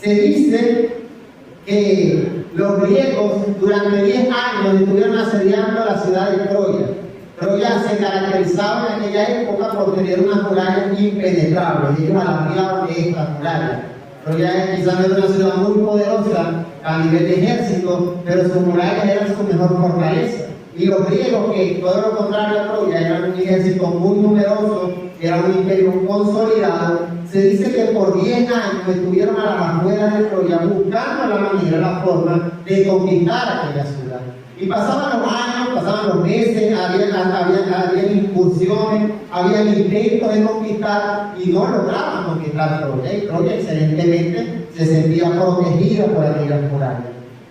Se dice que los griegos durante 10 años estuvieron asediando la ciudad de Troya. Troya se caracterizaba en aquella época por tener unas murallas impenetrables. Ellos alardeaban de estas murallas. Troya quizás no era una ciudad muy poderosa a nivel de ejército, pero sus murallas eran su mejor fortaleza. Y los griegos, que todo lo contrario a Troya, eran un ejército muy numeroso, era un imperio consolidado, se dice que por 10 años estuvieron a las afueras de Troya buscando la manera, la forma de conquistar aquella ciudad. Y pasaban los años, pasaban los meses, había incursiones, había intentos de conquistar y no lograban conquistar Troya. Y Troya excelentemente se sentía protegida por aquellas murallas.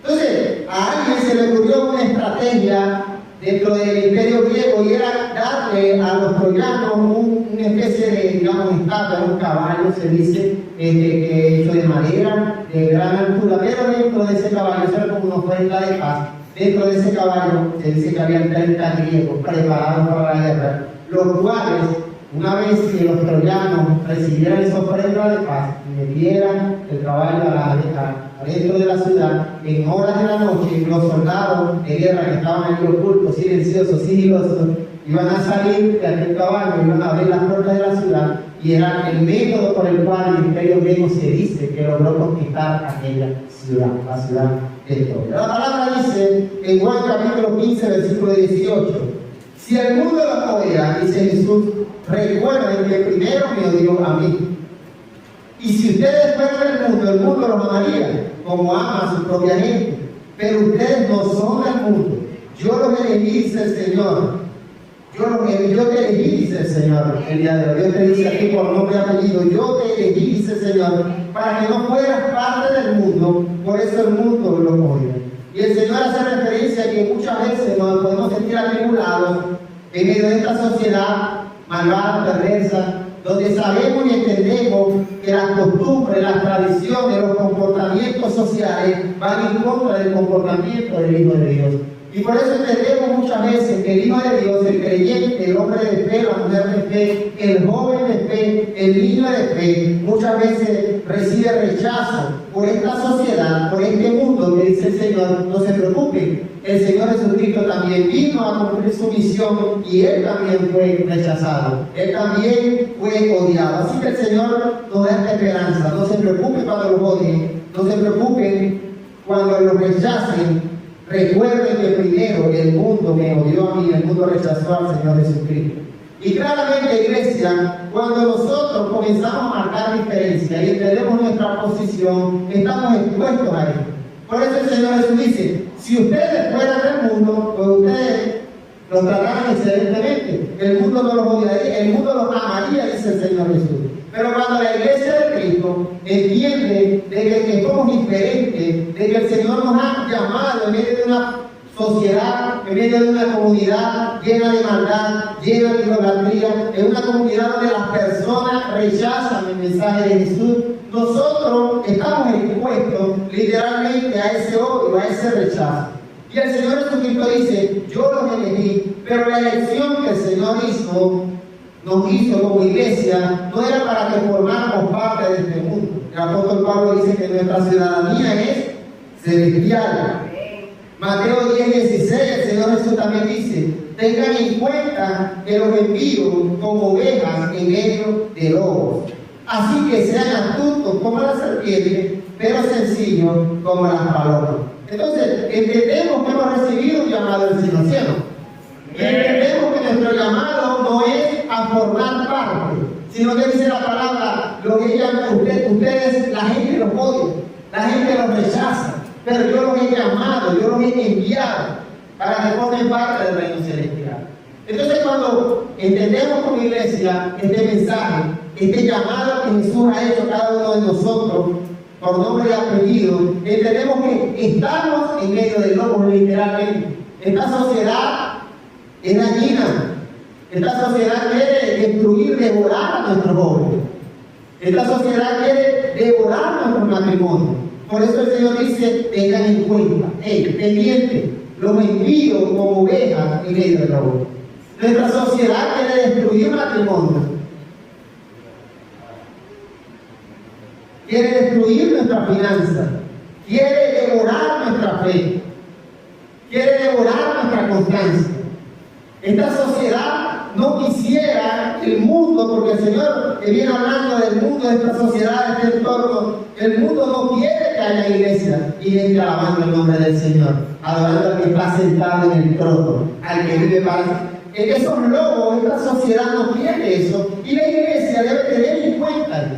Entonces, a alguien se le ocurrió una estrategia dentro del imperio griego y era darle a los troyanos una especie de, digamos, estatua, un caballo, se dice, que hecho de madera, de gran altura, pero dentro de ese caballo, eso era como una ofrenda de paz. Dentro de ese caballo se dice que había 30 griegos preparados para la guerra, los cuales, una vez que los troyanos recibieran esa ofrenda de paz y metieran el caballo adentro de la ciudad, en horas de la noche, los soldados de guerra que estaban allí ocultos, silenciosos, sigilosos, iban a salir de aquel caballo, iban a abrir las puertas de la ciudad, y era el método por el cual el imperio griego se dice que logró conquistar aquella ciudad, la ciudad de Troya. La palabra dice en Juan capítulo 15, versículo 18, si el mundo lo odia, dice Jesús, recuerden que primero me odió a mí. Y si ustedes fueran el mundo los amaría, como ama a su propia gente. Pero ustedes no son del mundo. Yo los elegí, dice el Señor. Yo te elegí, dice el Señor, el día de hoy. Dios te dice aquí por nombre y apellido, yo te elegí, dice el Señor, para que no fueras parte del mundo, por eso el mundo lo odia. Y el Señor hace referencia a que muchas veces nos podemos sentir atribulados en medio de esta sociedad malvada, perversa, donde sabemos y entendemos que las costumbres, las tradiciones, los comportamientos sociales van en contra del comportamiento del Hijo de Dios. Y por eso entendemos muchas veces que el Hijo de Dios, el creyente, el hombre de fe, la mujer de fe, el joven de fe, el niño de fe, muchas veces recibe rechazo por esta sociedad, por este mundo que dice el Señor, no se preocupen. El Señor Jesucristo también vino a cumplir su misión y Él también fue rechazado. Él también fue odiado. Así que el Señor nos da esta esperanza. No se preocupen cuando los odien, no se preocupen cuando los rechacen. Recuerden que primero el mundo me odió a mí, el mundo rechazó al Señor Jesucristo. Y claramente, iglesia, cuando nosotros comenzamos a marcar diferencia y entendemos nuestra posición, estamos expuestos a esto. Por eso el Señor Jesús dice, si ustedes fueran del mundo, pues ustedes los trataran excelentemente. El mundo no los odiaría, el mundo los amaría, dice el Señor Jesús. Pero cuando la iglesia de Cristo entiende de que somos diferentes, de que el Señor nos ha llamado en medio de una sociedad, en medio de una comunidad llena de maldad, llena de idolatría, en una comunidad donde las personas rechazan el mensaje de Jesús, nosotros estamos expuestos literalmente a ese odio, a ese rechazo. Y el Señor Jesucristo dice, yo los elegí, pero la elección que el Señor nos hizo como iglesia, no era para que formáramos parte de este mundo. El apóstol Pablo dice que nuestra ciudadanía es celestial. Mateo 10:16, el Señor Jesús también dice, tengan en cuenta que los envío como ovejas en medio de lobos. Así que sean astutos como la serpiente, pero sencillos como las palomas. Entonces, entendemos que hemos recibido un llamado del cielo, ¿cierto? Entendemos que nuestro llamado no es a formar parte, sino que dice la palabra, lo que ustedes, la gente los odia, la gente los rechaza, pero yo los he llamado, yo los he enviado para que formen parte del reino celestial. Entonces, cuando entendemos como iglesia este mensaje, este llamado que Jesús ha hecho a cada uno de nosotros, por nombre y apellido, entendemos que estamos en medio de lobos, literalmente. Esta sociedad es dañina. Esta sociedad quiere destruir, devorar a nuestros jóvenes. Esta sociedad quiere devorar nuestro matrimonio. Por eso el Señor dice, tengan en cuenta, pendiente, los envío como ovejas en medio de lobos. Nuestra sociedad quiere destruir matrimonio. quiere destruir nuestra finanza, quiere devorar nuestra fe, quiere devorar nuestra constancia. Esta sociedad no quisiera el mundo, porque el Señor que viene hablando del mundo, de esta sociedad, de este entorno, el mundo no quiere que haya iglesia y gente alabando el nombre del Señor, adorando al que está sentado en el trono, al que vive para esos lobos. Esta sociedad no quiere eso, y la iglesia debe tener en cuenta,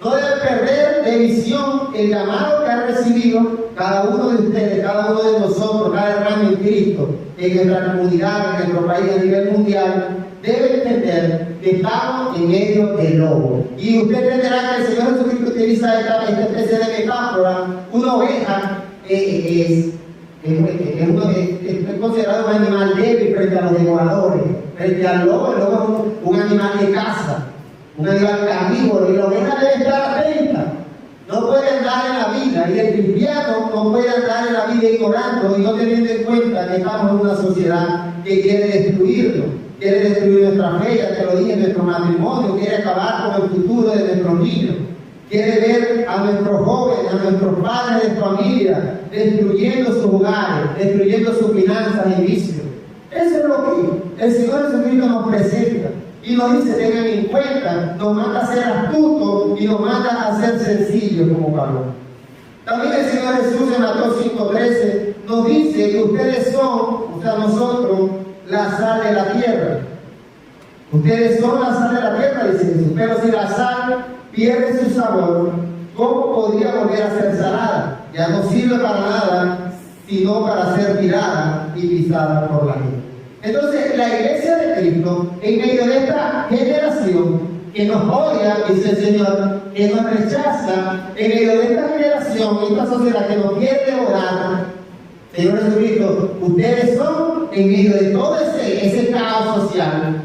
no debe perder de visión el llamado que ha recibido cada uno de ustedes, cada uno de nosotros, cada hermano en Cristo, en nuestra comunidad, en nuestro país, a nivel mundial. Debe entender que estamos en medio del lobo. Y usted entenderá que el Señor Jesucristo utiliza esta especie de metáfora. Una oveja es considerado un animal débil frente a los devoradores. Frente al lobo, el lobo es un animal de caza, un animal carnívoro, y la oveja debe estar atenta. No puede andar en la vida, y el cristiano no puede andar en la vida ignorando y no teniendo en cuenta que estamos en una sociedad que quiere destruirlo, quiere destruir nuestra fe, ya te lo dije, nuestro matrimonio, quiere acabar con el futuro de nuestros niños, quiere ver a nuestros jóvenes, a nuestros padres de familia, destruyendo sus hogares, destruyendo sus finanzas y vicios. Eso es lo que el Señor Jesucristo nos presenta. Y nos dice, tengan en cuenta, nos manda a ser astutos y nos manda a ser sencillos como Pablo. También el Señor Jesús en Mateo 5:13 nos dice que ustedes son, o sea, nosotros, la sal de la tierra. Ustedes son la sal de la tierra, dice Jesús. Pero si la sal pierde su sabor, ¿cómo podría volver a ser salada? Ya no sirve para nada, sino para ser tirada y pisada por la gente. Entonces, la iglesia de Cristo, en medio de esta generación que nos odia, dice el Señor, que nos rechaza, en medio de esta generación, esta sociedad que nos quiere devorar, Señor Jesucristo, ustedes son, en medio de todo ese caos social,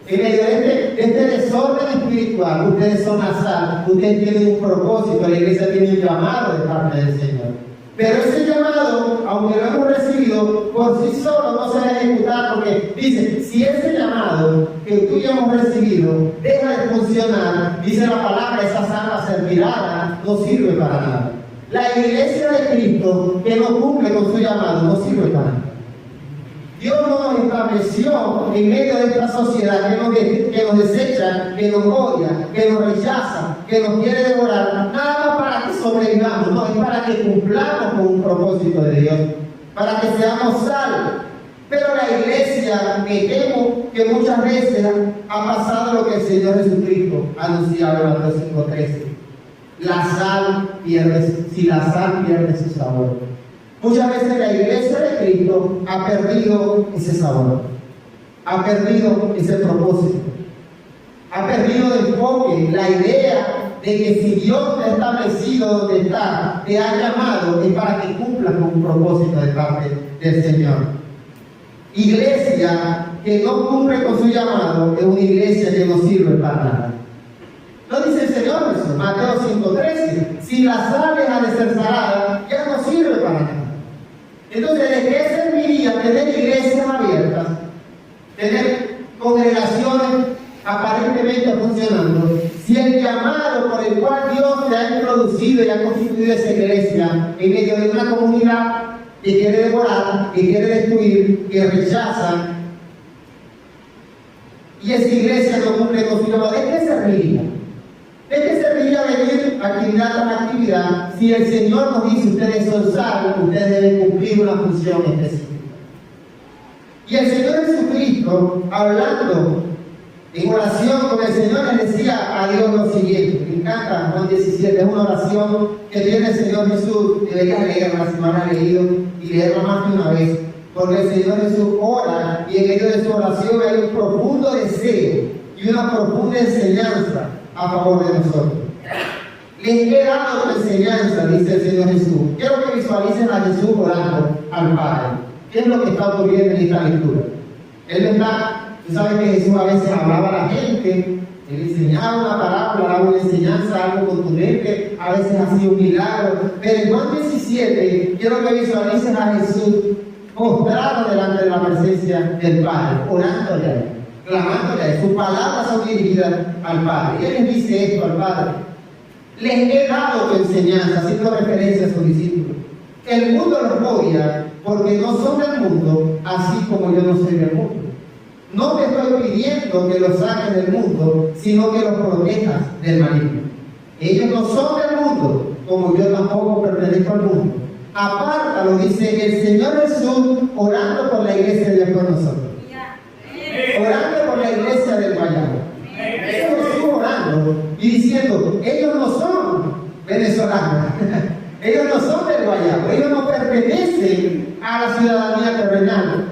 en medio de este desorden espiritual, ustedes son la sal, ustedes tienen un propósito, la iglesia tiene un llamado de parte del Señor. Pero ese llamado, aunque lo hemos recibido, por sí solo no se va a ejecutar, porque dice, si ese llamado que tú y yo hemos recibido deja de funcionar, dice la palabra, esa sal va a ser tirada, no sirve para nada. La iglesia de Cristo que no cumple con su llamado no sirve para nada. Dios no nos estableció en medio de esta sociedad que nos desecha, que nos odia, que nos rechaza, que nos quiere devorar, nada más para que sobrevivamos, no, es para que cumplamos con un propósito de Dios, para que seamos salvos. Pero la iglesia, me temo que muchas veces ha pasado lo que el Señor Jesucristo anunciaba en Mateo 5:13. La sal pierde, si la sal pierde su sabor. Muchas veces la iglesia de Cristo ha perdido ese sabor, ha perdido ese propósito, ha perdido el enfoque, la idea de que si Dios te ha establecido donde está, te ha llamado, es para que cumplas con un propósito de parte del Señor. Iglesia que no cumple con su llamado es una iglesia que no sirve para nada. ¿No dice el Señor eso? Mateo 5:13. Si la sal deja de ser salada, ya no sirve para nada. Entonces, ¿de qué serviría tener iglesias abiertas, tener congregaciones aparentemente funcionando, si el llamado por el cual Dios te ha introducido y ha constituido esa iglesia en medio de una comunidad que quiere devorar, que quiere destruir, que rechaza, y esa iglesia no cumple con su llamado? ¿De qué serviría? ¿De qué serviría venir actividad tras actividad si el Señor nos dice, ustedes son salvos, ustedes deben cumplir una función específica? Y el Señor Jesucristo, hablando en oración con el Señor, le decía a Dios lo siguiente. Me encanta Juan 17, es una oración que tiene el Señor Jesús. Deberías leerla si no la has leído y leerla más de una vez, porque el Señor Jesús ora y en medio de su oración hay un profundo deseo y una profunda enseñanza a favor de nosotros. Les he dado tu enseñanza, dice el Señor Jesús. Quiero que visualicen a Jesús orando al Padre. ¿Qué es lo que está ocurriendo en esta lectura? Él está, tú sabes que Jesús a veces hablaba a la gente, él enseñaba una parábola, daba una enseñanza, algo contundente, a veces hacía un milagro. Pero en Juan 17, quiero que visualicen a Jesús postrado delante de la presencia del Padre, orándole a él, clamándole a él. Sus palabras son dirigidas al Padre. Y él les dice esto al Padre: les he dado tu enseñanza, haciendo referencia a sus discípulos. El mundo los odia porque no son del mundo, así como yo no soy del mundo. No te estoy pidiendo que los saques del mundo, sino que los protejas del maligno. Ellos no son del mundo, como yo tampoco pertenezco al mundo. Apártalo, dice el Señor Jesús, orando por la iglesia de Dios con nosotros. Orando por la iglesia del Guayabo. Jesús orando y diciendo, ellos no son venezolanos. Ellos no son del Guayabo, ellos no pertenecen a la ciudadanía terrenal.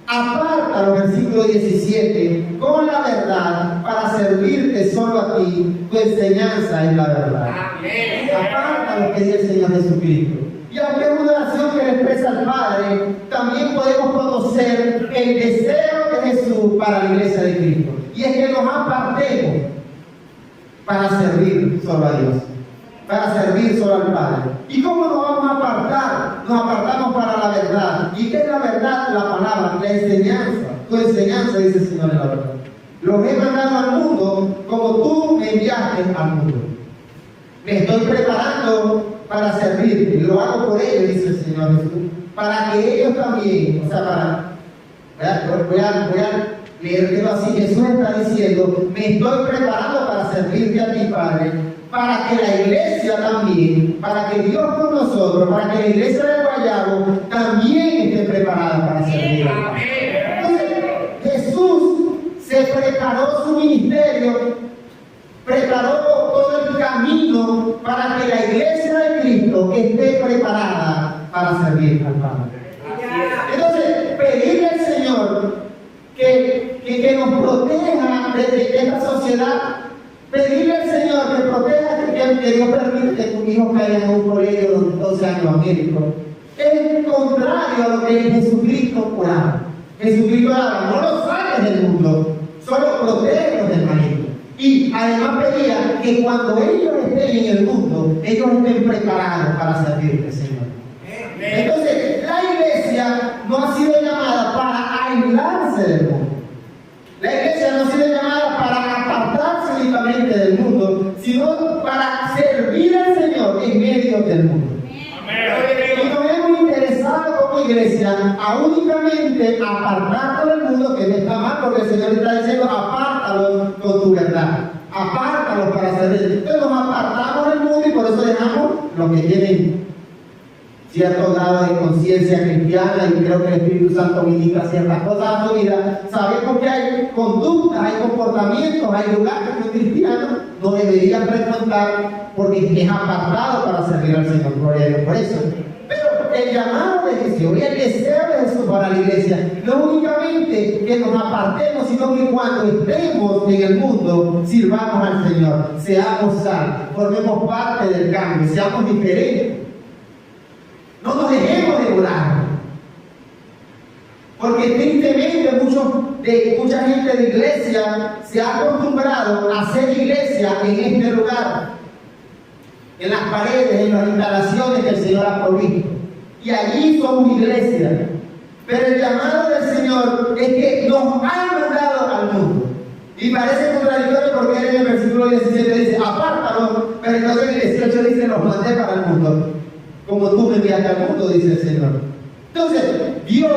Apártalo, versículo 17, con la verdad para servirte solo a ti, tu enseñanza es la verdad. Apártalo, que dice el Señor Jesucristo. Y aunque es una oración que le expresa al Padre, también podemos conocer el deseo de Jesús para la iglesia de Cristo. Y es que nos apartemos para servir solo a Dios, para servir solo al Padre. ¿Y cómo nos vamos a apartar? Nos apartamos para la verdad. ¿Y qué es la verdad? La palabra, la enseñanza. Tu enseñanza, dice el Señor, es la verdad. Los he mandado al mundo como tú me enviaste al mundo. Me estoy preparando para servirte. Y lo hago por ellos, dice el Señor Jesús. Para que ellos también, o sea, voy a leértelo así. Jesús está diciendo, me estoy preparando para servirte a ti, Padre, para que la iglesia también, para que Dios con nosotros, para que la iglesia de Guayabo también esté preparada para servir al Padre. Entonces, Jesús se preparó su ministerio, preparó todo el camino para que la iglesia de Cristo esté preparada para servir al Padre. Entonces, pedirle al Señor que nos proteja de esta sociedad, pedirle al Señor que proteja, que Dios permite que tus hijos caigan en un colegio de 12 años américo, es contrario a lo que Jesucristo oraba. Jesucristo oraba, no los saques del mundo, solo protégelos del maligno. Y además pedía que cuando ellos estén en el mundo, ellos estén preparados para servirte, Señor. Entonces, la iglesia no ha sido llamada para aislarse del mundo. La iglesia no ha sido llamada para apartarse únicamente del mundo, sino para servir al Señor en medio del mundo. Y nos hemos interesado como iglesia a únicamente apartarnos del mundo, que no está mal, porque el Señor está diciendo, apártalos con tu verdad. Apártalos para servir. Entonces nos apartamos del mundo y por eso dejamos los que tienen cierto grado de conciencia cristiana, y creo que el Espíritu Santo ministra ciertas cosas a su vida. Sabemos que hay conductas, hay comportamientos, hay lugares que un cristiano no debería frecuentar porque es apartado para servir al Señor. Gloria a Dios por eso. Pero el llamado de Jesús y el deseo de Jesús para la iglesia no es únicamente que nos apartemos, sino que cuando estemos en el mundo sirvamos al Señor, seamos salvos, formemos parte del cambio, seamos diferentes. No nos dejemos de orar. Porque tristemente mucha gente de iglesia se ha acostumbrado a hacer iglesia en este lugar, en las paredes, en las instalaciones que el Señor ha provisto. Y allí somos iglesia. Pero el llamado del Señor es que nos ha mandado al mundo. Y parece contradictorio porque él en el versículo 17 dice, apártalo, pero entonces en el 18 dice, los mandé para el mundo. Como tú me enviaste al mundo, dice el Señor. Entonces, Dios,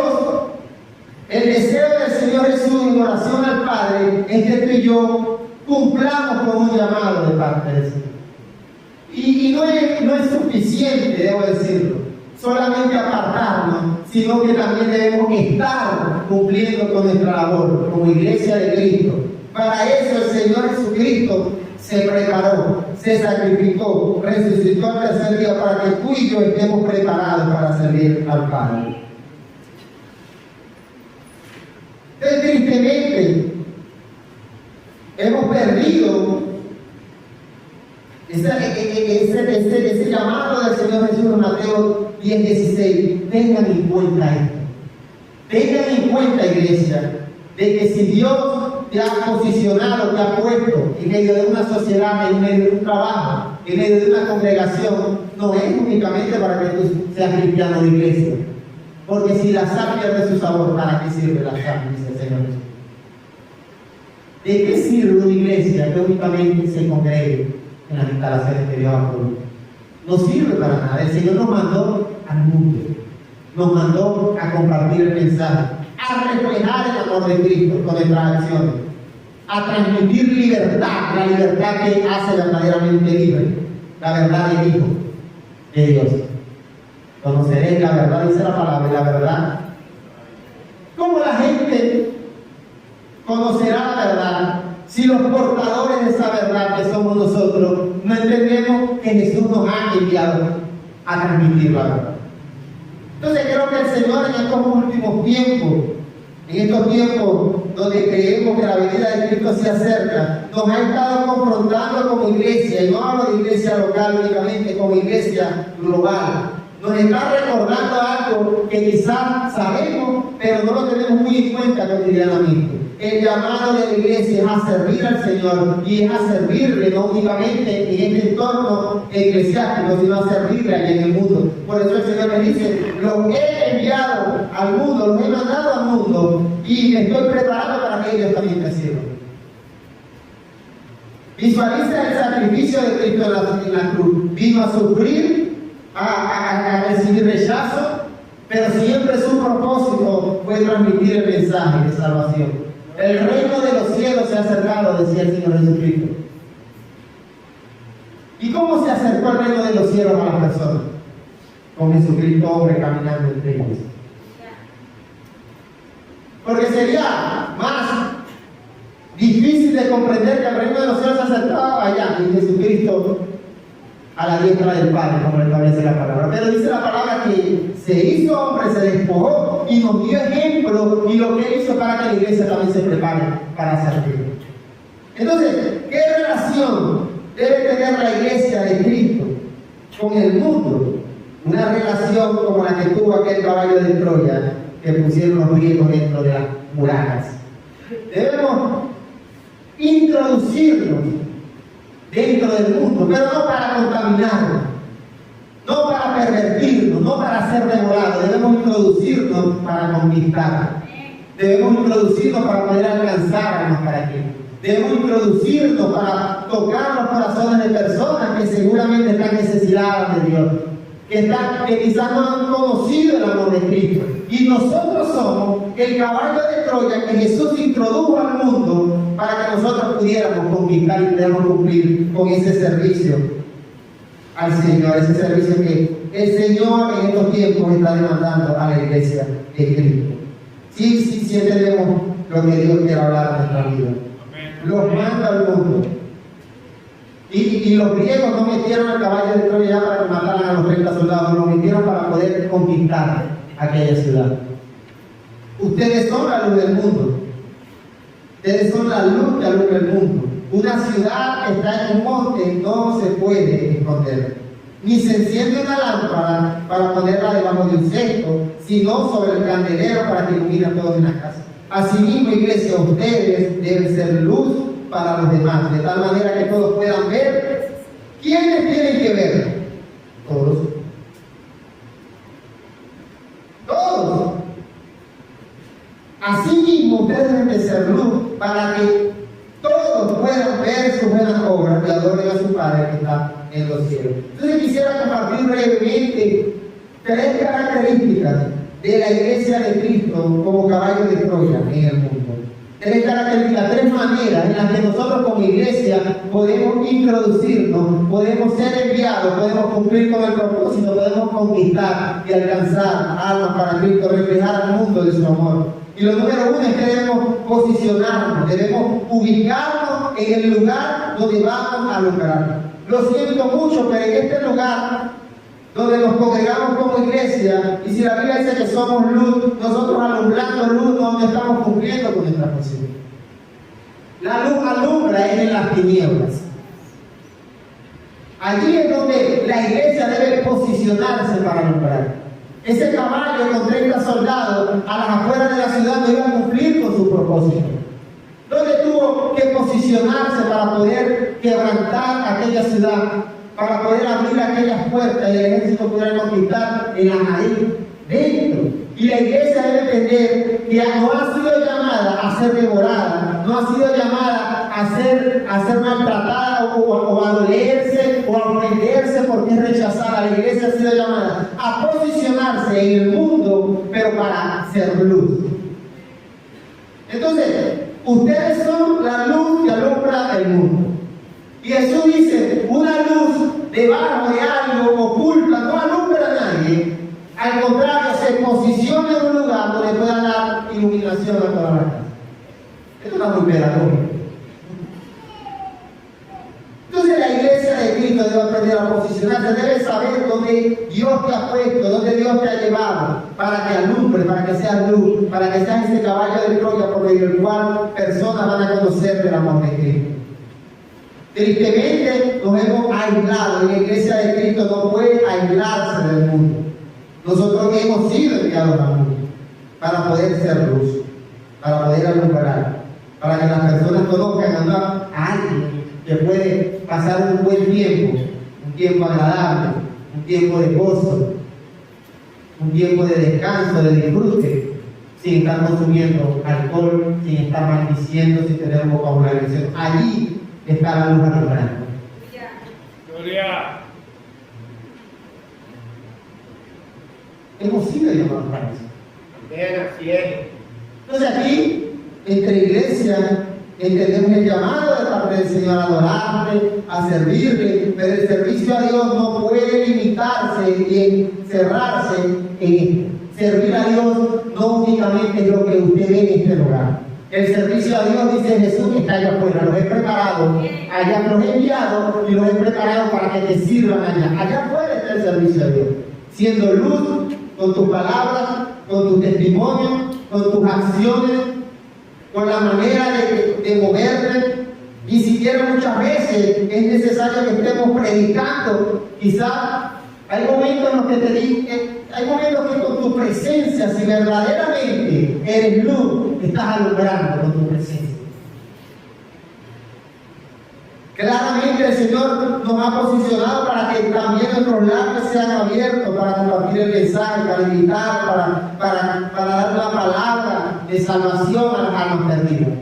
el deseo del Señor Jesús en oración al Padre es que tú y yo cumplamos con un llamado de parte del Señor. Y no es suficiente, debo decirlo, solamente apartarnos, sino que también debemos estar cumpliendo con nuestra labor como iglesia de Cristo. Para eso el Señor Jesucristo se preparó, se sacrificó, resucitó al tercer día para que tú y yo estemos preparados para servir al Padre. Entonces, tristemente, hemos perdido ese llamado del Señor Jesús en Mateo 10:16. Tengan en cuenta esto. Tengan en cuenta, iglesia, de que si Dios te ha posicionado, te ha puesto en medio de una sociedad, en medio de un trabajo, en medio de una congregación, no es únicamente para que tú seas cristiano de iglesia. Porque si la sal pierde su sabor, ¿para qué sirve la sal? Dice el Señor Jesús. ¿De qué sirve una iglesia que únicamente se congregue en las instalaciones que Dios ha provisto. No sirve para nada. El Señor nos mandó al mundo, nos mandó a compartir el mensaje, a reflejar el amor de Cristo con nuestras acciones, a transmitir libertad, la libertad que hace verdaderamente libre, la verdad del Hijo de Dios. Conoceréis la verdad, dice la palabra, y la verdad. ¿Cómo la gente conocerá la verdad si los portadores de esa verdad que somos nosotros no entendemos que Jesús nos ha enviado a transmitir la verdad? Entonces creo que el Señor en estos últimos tiempos, en estos tiempos donde creemos que la venida de Cristo se acerca, nos ha estado confrontando como iglesia, y no hablo de iglesia local únicamente, como iglesia global. Nos está recordando algo que quizás sabemos, pero no lo tenemos muy en cuenta cotidianamente. El llamado de la iglesia es a servir al Señor, y es a servirle no únicamente en este entorno eclesiástico, sino a servirle allá en el mundo. Por eso el Señor me dice: los he enviado al mundo, los he mandado al mundo, y me estoy preparando para que ellos también me sirvan. Visualiza el sacrificio de Cristo en la cruz. Vino a sufrir, a recibir rechazo, pero siempre su propósito fue transmitir el mensaje de salvación. El reino de los cielos se ha acercado, decía el Señor Jesucristo. ¿Y cómo se acercó el reino de los cielos a las personas? Con Jesucristo hombre caminando entre ellos. Porque sería más difícil de comprender que el reino de los cielos se acercaba allá, y Jesucristo a la diestra del Padre, como establece la palabra. Pero dice la palabra que se hizo hombre, se despojó y nos dio ejemplo, y lo que hizo para que la iglesia también se prepare para servir. Entonces, ¿qué relación debe tener la iglesia de Cristo con el mundo? Una relación como la que tuvo aquel caballo de Troya que pusieron los griegos dentro de las murallas. Debemos introducirnos dentro del mundo, pero no para contaminarlo, no para pervertirnos, no para ser devorados. Debemos introducirnos para conquistar. Debemos introducirnos para poder alcanzarnos para aquí. Debemos introducirnos para tocar los corazones de personas que seguramente están necesitadas de Dios, que quizás no han conocido el amor de Cristo. Y nosotros somos el caballo de Troya que Jesús introdujo al mundo para que nosotros pudiéramos conquistar y pudiéramos cumplir con ese servicio al Señor, ese servicio que el Señor en estos tiempos está demandando a la iglesia de Cristo. Sí entendemos lo que Dios quiere hablar en nuestra vida. Los manda al mundo. Y los griegos no metieron al caballo de Troya para que mataran a los 30 soldados, lo metieron para poder conquistar aquella ciudad. Ustedes son la luz del mundo. Ustedes son la luz que alumbra el mundo. Una ciudad que está en un monte no se puede esconder. Ni se enciende una lámpara para ponerla debajo de un cesto, sino sobre el candelero para que ilumine a todos en la casa. Asimismo, iglesia, ustedes deben ser luz para los demás, de tal manera que todos puedan ver. ¿Quiénes tienen que ver? Todos. Todos. Asimismo, ustedes deben de ser luz para que todos puedan ver sus buenas obras y adoren a su Padre que está en los cielos. Entonces quisiera compartir brevemente 3 características de la iglesia de Cristo como caballo de Troya en el mundo. 3 características, 3 maneras en las que nosotros como iglesia podemos introducirnos, podemos ser enviados, podemos cumplir con el propósito, podemos conquistar y alcanzar almas para Cristo, reflejar al mundo de su amor. Y lo número 1 es que debemos posicionarnos, debemos ubicarnos en el lugar donde vamos a lograr. Lo siento mucho, pero en este lugar donde nos congregamos como iglesia, y si la Biblia dice que somos luz, nosotros alumbrando luz no estamos cumpliendo con nuestra función. La luz alumbra en las tinieblas. Allí es donde la iglesia debe posicionarse para alumbrar. Ese caballo con 30 soldados a las afueras de la ciudad no iba a cumplir con su propósito. Donde tuvo que posicionarse para poder quebrantar aquella ciudad, para poder abrir aquellas puertas y el ejército pudiera conquistar en la ahí dentro. Y Y la iglesia debe entender que no ha sido llamada a ser devorada, no ha sido llamada a ser maltratada o a dolerse o a ofenderse porque es rechazada. La iglesia ha sido llamada a posicionarse en el mundo, pero para ser luz. Entonces, ustedes son la luz que alumbra el mundo. Y Jesús dice, una luz debajo de algo oculta no alumbra a nadie. Al contrario, se posiciona en un lugar donde pueda dar iluminación a toda la casa. Esto es una muy pedagógica. Entonces la iglesia de Cristo debe aprender a posicionarse, debe saber dónde Dios te ha puesto, dónde Dios te ha llevado, para que alumbre, para que seas luz, para que seas ese caballo de Troya por medio del cual personas van a conocer del amor de Cristo. Tristemente nos hemos aislado y la iglesia de Cristo no puede aislarse del mundo. Nosotros hemos sido enviados al mundo para poder ser luz, para poder alumbrar, para que las personas conozcan a alguien que puede pasar un buen tiempo, un tiempo agradable, un tiempo de gozo, un tiempo de descanso, de disfrute, sin estar consumiendo alcohol, sin estar maldiciendo, sin tener un vocabulario. Allí está la luz alumbrando. Gloria. Hemos sido llamados para eso. Bien, así es. Entonces aquí, entre iglesia, entendemos el llamado de parte del Señor a adorarle, a servirle, pero el servicio a Dios no puede limitarse y encerrarse en esto. Servir a Dios no únicamente es lo que usted ve en este lugar. El servicio a Dios, dice Jesús, que está allá afuera. Los he preparado, allá los he enviado y los he preparado para que te sirvan allá. Allá afuera está el servicio a Dios. Siendo luz, con tus palabras, con tu testimonio, con tus acciones, con la manera de moverte. Ni siquiera muchas veces es necesario que estemos predicando. Quizás hay momentos en los que te digo, hay momentos que con tu presencia, si verdaderamente eres luz, estás alumbrando con tu presencia. Claramente el Señor nos ha posicionado para que también nuestros labios sean abiertos para compartir el mensaje, para invitar, para dar la palabra de salvación a los perdidos.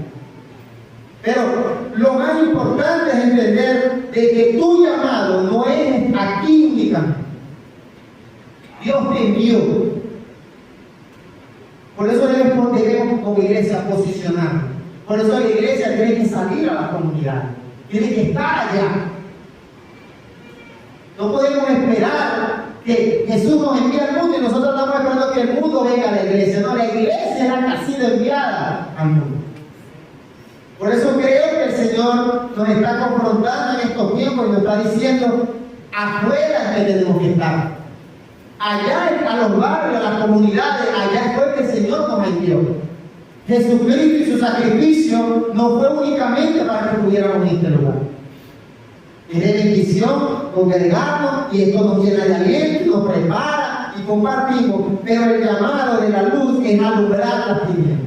Pero lo más importante es entender de que tu llamado no es aquí únicamente. Dios te envió. Por eso debemos como iglesia posicionarnos. Por eso la iglesia tiene que salir a la comunidad. Tiene que estar allá. No podemos esperar que Jesús nos envíe al mundo y nosotros estamos esperando que el mundo venga a la iglesia. No, la iglesia es la que ha sido enviada al mundo. Por eso creo que el Señor nos está confrontando en estos tiempos y nos está diciendo, afuera es que tenemos que estar. Allá a los barrios, a las comunidades, allá fue que el Señor nos envió. Jesucristo y su sacrificio no fue únicamente para que estuviéramos en este lugar. Es de bendición congregarnos y esto nos llena de aliento, nos prepara y compartimos, pero el llamado de la luz es alumbrar las tinieblas.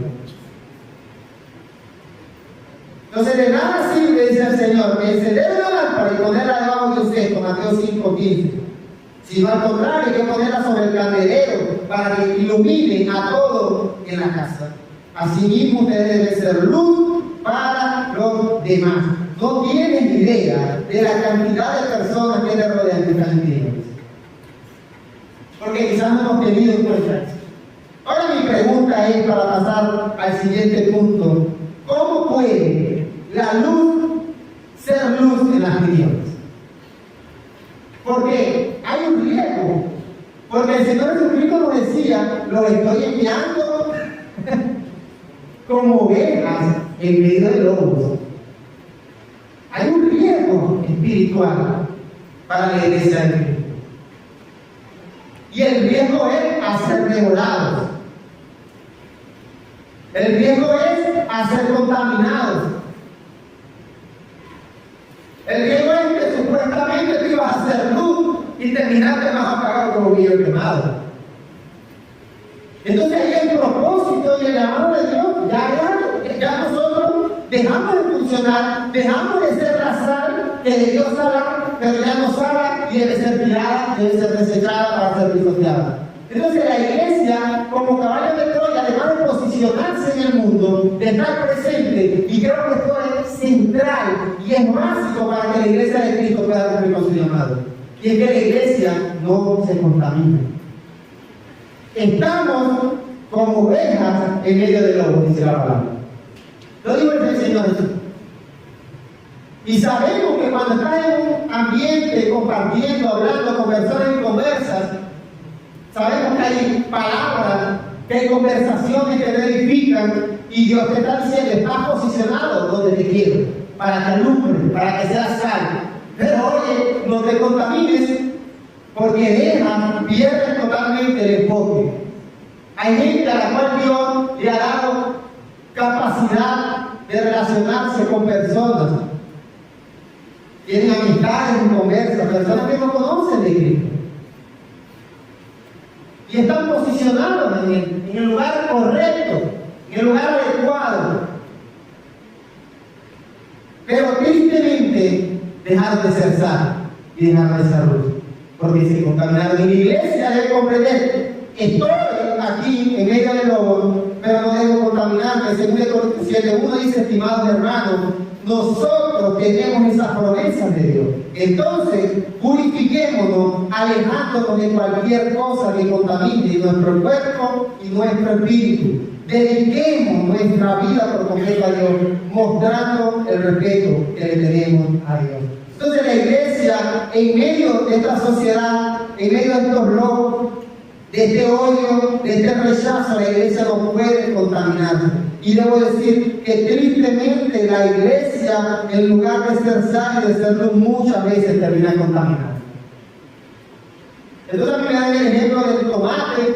Entonces de nada sirve, dice el Señor, encender una lámpara y ponerla debajo de un cesto, Mateo 5:15. Sino al contrario, hay que ponerla sobre el candelero para que ilumine a todos en la casa. Asimismo, ustedes deben ser luz para los demás. No tienen idea de la cantidad de personas que les rodean que están en tinieblas. Porque quizás no hemos tenido en cuenta eso. Ahora mi pregunta es, para pasar al siguiente punto, ¿cómo puede la luz ser luz en las tinieblas? Porque hay un riesgo. Porque el Señor Jesucristo nos decía, los estoy enviando como ovejas en medio de lobos. Hay un riesgo espiritual para la iglesia de Cristo. Y el riesgo es a ser devorados. El riesgo es a ser contaminados. El riesgo es que supuestamente tú ibas a hacer luz y terminaste más apagado como viejo quemado. Entonces ahí el propósito y el llamado de Dios ya nosotros dejamos de funcionar, dejamos de ser la sal que de Dios sale, pero ya no sale y debe ser tirada, debe ser desechada para ser pisoteada. Entonces la iglesia, como caballo de Troya, además de posicionarse en el mundo, de estar presente, y creo que esto es central y es básico para que la iglesia de Cristo pueda cumplir con su llamado, y es que la iglesia no se contamine. Estamos como ovejas en medio de lobos, dice la palabra. Lo digo el Señor Jesús. Y sabemos que cuando estás en un ambiente compartiendo, hablando con personas y conversas, sabemos que hay palabras, que hay conversaciones que te edifican, y Dios te está diciendo, estás posicionado donde te quiero, para que alumbre, para que seas sal. Pero oye, no te contamines, porque pierdes totalmente el enfoque. Hay gente a la cual Dios le ha dado capacidad de relacionarse con personas. Tienen amistades y conversas, personas que no conocen de Cristo. Y están posicionados en el lugar correcto, en el lugar adecuado. Pero tristemente dejaron de ser sal y dejaron de ser luz, porque se contaminaron. Y la iglesia debe comprender: estoy aquí en medio del lobo, pero no debo contaminarme. Según Corintios 7:1 dice: estimados hermanos, nosotros tenemos esas promesas de Dios. Entonces, purifiquémonos, alejándonos de cualquier cosa que contamine nuestro cuerpo y nuestro espíritu. Dediquemos nuestra vida por completo a Dios, mostrando el respeto que le tenemos a Dios. Entonces, la iglesia, en medio de esta sociedad, en medio de estos lobos, de este odio, de este rechazo, la iglesia no puede contaminarse. Y debo decir que tristemente la iglesia, en lugar de ser sal y de ser luz, muchas veces termina contaminada. Entonces me dan el ejemplo del tomate,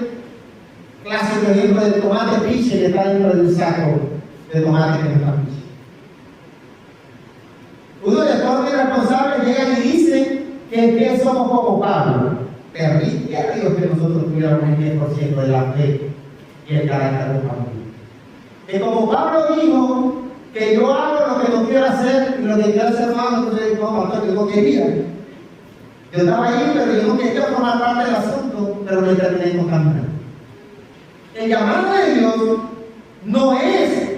clásico ejemplo del tomate piche que está dentro de un saco de tomate que no está piche. Uno de forma irresponsable llegan y dicen que somos como Pablo. Permitiría Dios que nosotros tuviéramos el 10% de la fe y el carácter de Pablo. Que como Pablo dijo que yo hago lo que no quiero hacer y lo que quiero hacer no hago, entonces yo no quería. Yo estaba ahí, pero yo no quería formar parte del asunto, pero me terminé contaminando. El llamado de Dios no es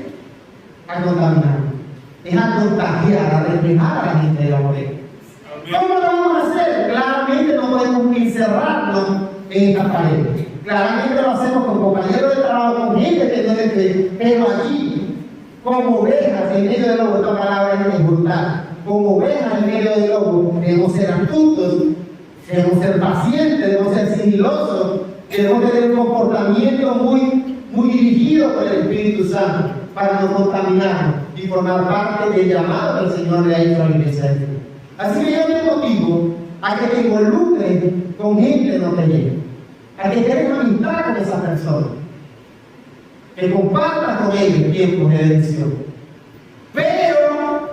a contaminar, es a contagiar, a reflejar a la gente de la bodega. ¿Cómo lo vamos a hacer? Claramente no podemos encerrarnos en esta pared. Claramente lo hacemos con compañeros de trabajo, con gente que no es de, pero allí, como ovejas en medio del lobo, esta palabra es brutal. Como ovejas en medio del lobo, debemos ser astutos, debemos ser pacientes, debemos ser sigilosos, debemos tener un comportamiento muy dirigido por el Espíritu Santo para no contaminarnos y formar parte del llamado que el Señor le ha hecho a la iglesia de Dios. Así que yo te motivo a que te involucres con gente no creyente, a que tengas amistad con esa persona, que compartas con ellos tiempos de bendición. Pero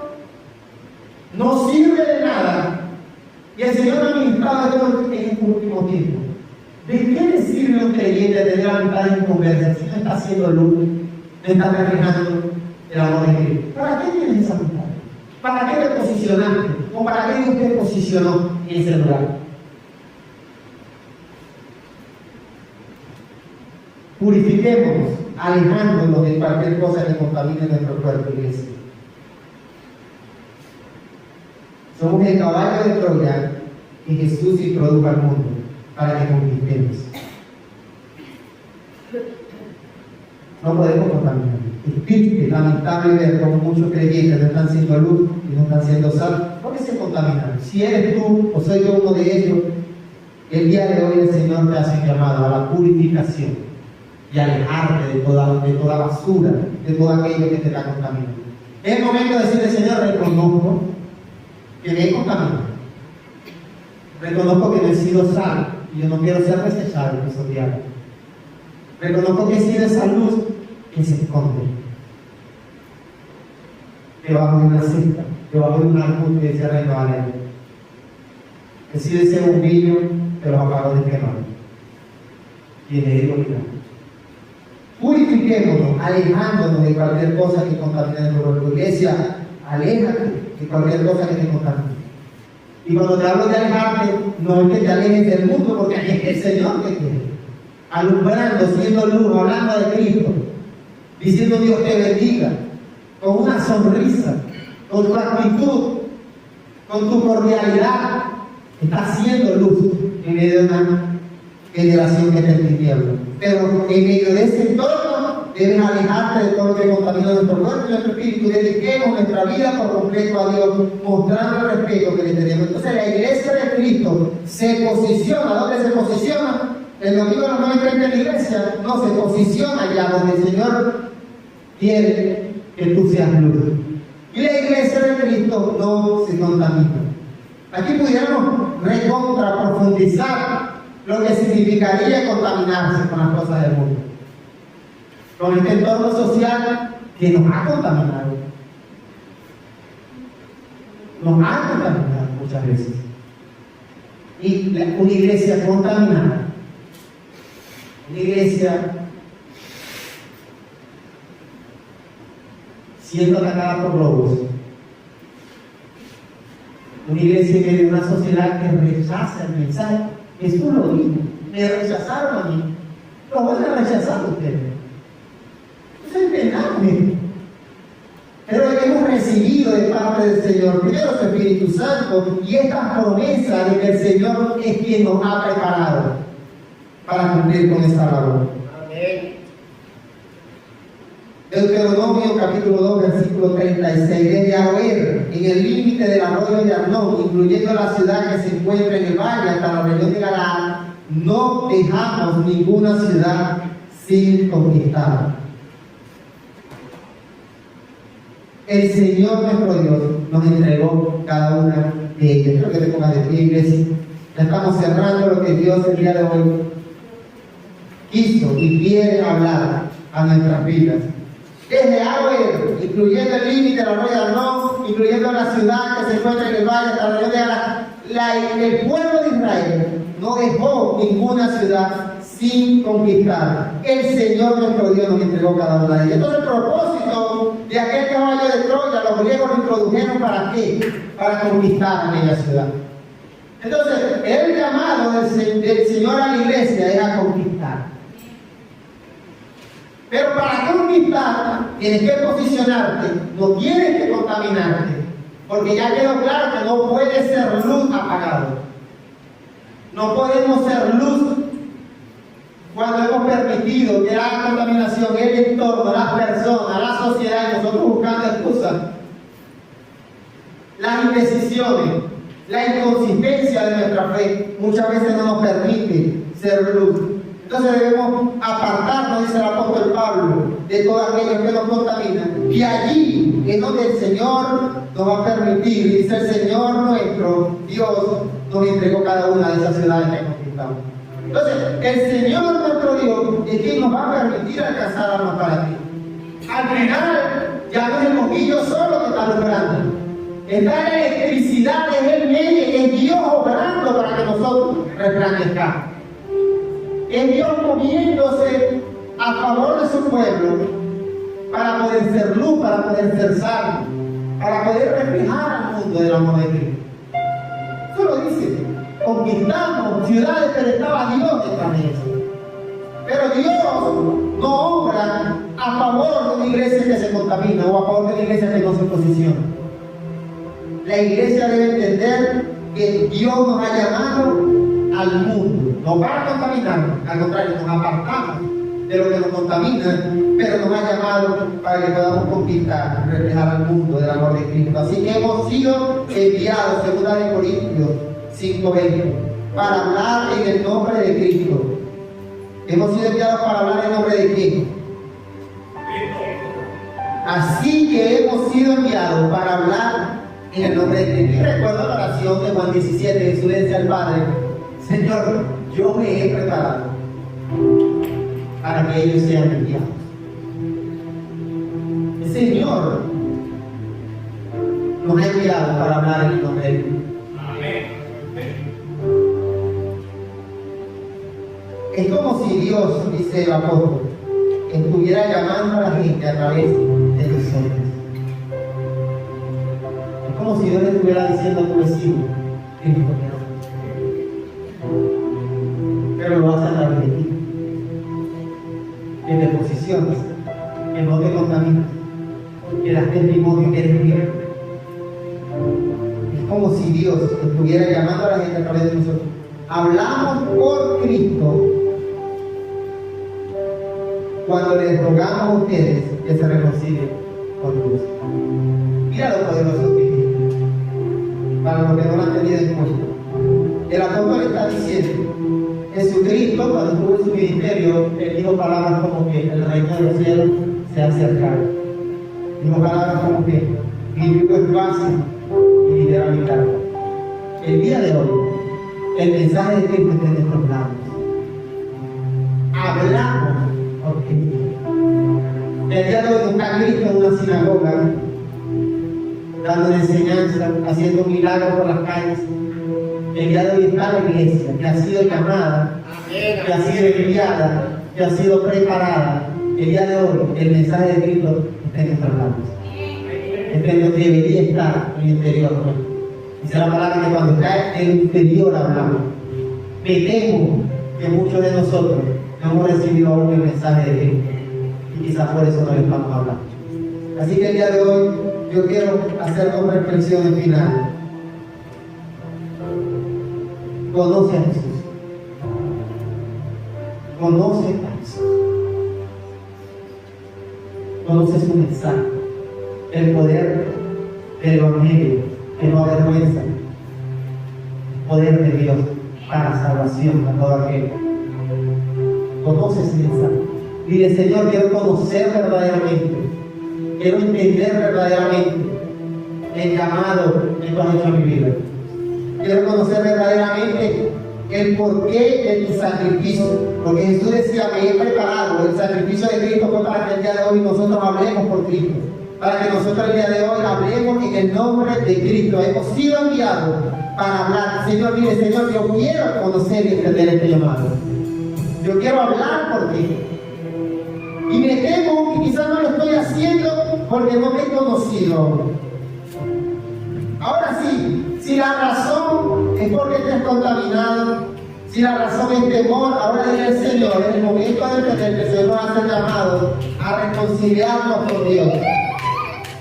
no sirve de nada, y el Señor ha ministrado en este último tiempo. ¿De qué le sirve a un creyente tener amistad en conversa si no está haciendo luz, no está reflejando el amor de Cristo? ¿Para qué tienes esa amistad? ¿Para qué te posicionaste? ¿O para qué Dios te posicionó en ese lugar? Purifiquémonos, alejándonos de cualquier cosa que contamine nuestro cuerpo y iglesia. Somos el caballo de Troya que Jesús introdujo al mundo para que conquistemos. No podemos contaminar. Es triste, lamentable ver cómo muchos creyentes no están siendo luz y no están siendo sal. ¿Por qué se contaminan? Si eres tú o soy yo uno de ellos, el día de hoy el Señor te hace un llamado a la purificación y alejarte de toda basura, de todo aquello que te está contaminando. Es el momento de decirle: Señor, reconozco que me he contaminado. Reconozco que no he sido sal y yo no quiero ser desechado en esos días. Reconozco que he sido esa luz que se esconde debajo de una cinta, debajo de un árbol que se renueva. He sido ese bombillo que los acabo de quemar y de iluminar. Purifiquémonos, alejándonos de cualquier cosa que contamine nuestra iglesia. Aléjate de cualquier cosa que te contamine. Y cuando te hablo de alejarte, no es que te alejes del mundo, porque es el Señor que quiere. alumbrando, siendo luz, hablando de Cristo, diciendo Dios te bendiga, con una sonrisa, con tu actitud, con tu cordialidad, estás siendo luz en medio de una generación que está en tinieblas. Pero en medio de ese entorno debes alejarte de todo lo que contamina nuestro cuerpo y nuestro espíritu. Dediquemos nuestra vida por completo a Dios, mostrando el respeto que le tenemos. Entonces la iglesia de Cristo se posiciona. ¿Dónde se posiciona? El domingo a las 9:30 en la iglesia no se posiciona ya donde el Señor quiere que tú seas luz. Y la iglesia de Cristo no se contamina. Aquí pudiéramos profundizar lo que significaría contaminarse con las cosas del mundo, con este entorno social que nos ha contaminado. Nos ha contaminado muchas veces. Y una iglesia contaminada, una iglesia siendo atacada por lobos, una iglesia que de una sociedad que rechaza el mensaje. Jesús lo dijo, me rechazaron a mí, lo van a rechazar a ustedes. Eso es entendable. Pero hemos recibido de parte del Señor, primero su Espíritu Santo, y esta promesa de que el Señor es quien nos ha preparado para cumplir con esta labor. Amén. Deuteronomio capítulo 2, versículo 36. Desde Aroer, en el límite del arroyo de Arnón, incluyendo la ciudad que se encuentra en el valle hasta la región de Galaad, no dejamos ninguna ciudad sin conquistar. El Señor nuestro Dios nos entregó cada una de ellas. Quiero que te pongas de pie, iglesia. Ya estamos cerrando lo que Dios el día de hoy quiso y quiere hablar a nuestras vidas. Desde Aroer, incluyendo el límite de la arroyo de Arnón, incluyendo la ciudad que se encuentra en el valle hasta la región de Galaad, el pueblo de Israel no dejó ninguna ciudad sin conquistar. El Señor nuestro Dios nos entregó cada una de ellas. Entonces el propósito de aquel caballo de Troya, los griegos lo introdujeron ¿para qué? Para conquistar aquella ciudad. Entonces el llamado del Señor a la iglesia es a conquistar. Pero para conquistar tienes que posicionarte, no tienes que contaminarte, porque ya quedó claro que no puede ser luz apagado. No podemos ser luz cuando hemos permitido que la contaminación, el entorno, las personas, la sociedad, y nosotros buscando excusas, las indecisiones, la inconsistencia de nuestra fe, muchas veces no nos permite ser luz. Entonces debemos apartarnos, dice el apóstol Pablo, de todo aquello que nos contamina. Y allí es donde el Señor nos va a permitir, dice el Señor nuestro Dios, nos entregó cada una de esas ciudades que conquistamos. Entonces, el Señor nuestro Dios es quien nos va a permitir alcanzarnos para ti. Al final, ya no es el bombillo solo que está alumbrando. Está la electricidad, es el medio, es Dios obrando para que nosotros resplandezcamos. Es Dios moviéndose a favor de su pueblo para poder ser luz, para poder ser sal, para poder reflejar al mundo del amor de Cristo. Eso lo dice. Conquistamos ciudades, pero estaba Dios detrás de eso. Pero Dios no obra a favor de una iglesia que se contamina o a favor de una iglesia que no se posiciona. La iglesia debe entender que Dios nos ha llamado al mundo, no para contaminarnos, al contrario, nos apartamos de lo que nos contamina, pero nos ha llamado para que podamos conquistar, reflejar al mundo del amor de Cristo. Así que hemos sido enviados, según de Corintios 5:20, para hablar en el nombre de Cristo. Hemos sido enviados para hablar en nombre de quién. Así que hemos sido enviados para hablar en el nombre de Cristo. Y recuerdo la oración de Juan 17, Jesús le dice al Padre: Señor, yo me he preparado para que ellos sean enviados. El Señor nos ha enviado para hablar en el nombre de Cristo. Amén. Es como si Dios, dice el apóstol, estuviera llamando a la gente a través de nosotros. Es como si Dios le estuviera diciendo a tu vecino: Cristo me ama. Pero lo hace a través de ti. que te posiciones, que no te contaminas, que das testimonio que eres libre. Es como si Dios estuviera llamando a la gente a través de nosotros. Hablamos por Cristo cuando les rogamos a ustedes que se reconcilien con Dios. Mira lo poderoso que es, para los que no lo han tenido en cuenta. El apóstol está diciendo, Jesucristo, cuando estuvo en su ministerio, él dijo palabras como que el reino de los cielos se ha acercado. Dijo palabras como que mi yugo es fácil y ligera mi carga. El día de hoy, el mensaje de Cristo está en nuestros labios. Hablamos. El día de hoy no está Cristo en una sinagoga, dando enseñanza, haciendo milagros por las calles. El día de hoy está la iglesia, que ha sido llamada, que ha sido enviada, que ha sido preparada. El día de hoy, el mensaje de Cristo está en nuestros labios. Está en lo que debería estar en el interior. Dice la palabra que cuando está en el interior hablamos. Me temo que muchos de nosotros no hemos recibido aún el mensaje de Cristo. Y quizás por eso no le estamos hablando. Así que el día de hoy yo quiero hacer dos reflexiones finales. Conoce a Jesús. Conoce a Jesús. Conoce su mensaje. El poder del Evangelio que no avergüenza. El poder de Dios para salvación a todo aquel. Conoce ese mensaje. Dile, Señor, quiero conocer verdaderamente. Quiero entender verdaderamente el llamado que tú has hecho a mi vida. Quiero conocer verdaderamente el porqué de tu sacrificio. Porque Jesús decía, me he preparado. El sacrificio de Cristo fue para que el día de hoy nosotros hablemos por Cristo. Para que nosotros el día de hoy hablemos en el nombre de Cristo. Hemos sido enviados para hablar. Señor, dile, Señor, yo quiero conocer y entender este llamado. Yo quiero hablar por ti. Y me temo que quizás no lo estoy haciendo porque no te he conocido. Ahora sí, si la razón es porque estás contaminado, si la razón es temor, ahora dile al Señor, en el momento de entender que el Señor nos hace llamado a reconciliarnos con Dios,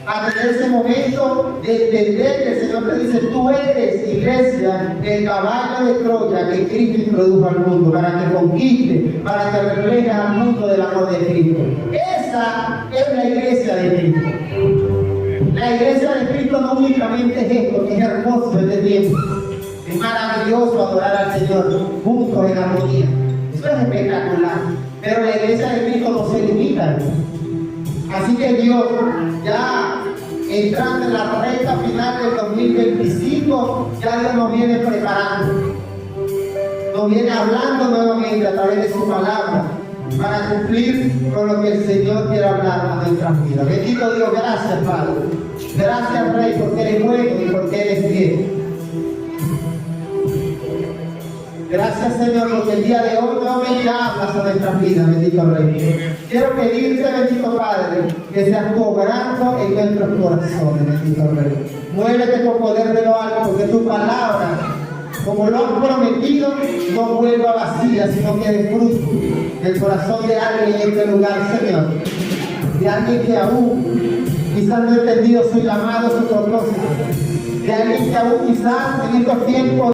a tener ese momento de entender que el Señor te dice, tú eres, iglesia, el caballo de Troya que Cristo introdujo al mundo, para que conquiste, para que refleje al mundo del amor de Cristo. Esa es la iglesia de Cristo. La iglesia de Cristo no únicamente es esto, que es hermoso este tiempo. Es maravilloso adorar al Señor juntos en armonía. Eso es espectacular. Pero la iglesia de Cristo no se limita a eso. Así que Dios, ya entrando en la recta final del 2025, ya Dios nos viene preparando. Nos viene hablando nuevamente a través de su palabra para cumplir con lo que el Señor quiere hablar a nuestras vidas. Bendito Dios, gracias Padre. Gracias Rey, porque eres bueno y porque eres fiel. Gracias Señor, porque el día de hoy nuevamente hablas a nuestras vidas, bendito Rey. Quiero pedirte, bendito Padre, que seas tu obrando en nuestros corazones, bendito Rey. Muévete con poder de lo alto, porque tu palabra, como lo has prometido, no vuelva vacía, sino que dé fruto del corazón de alguien en este lugar, Señor. De alguien que aún quizás no ha entendido su llamado, su propósito. De alguien que aún quizás en estos tiempos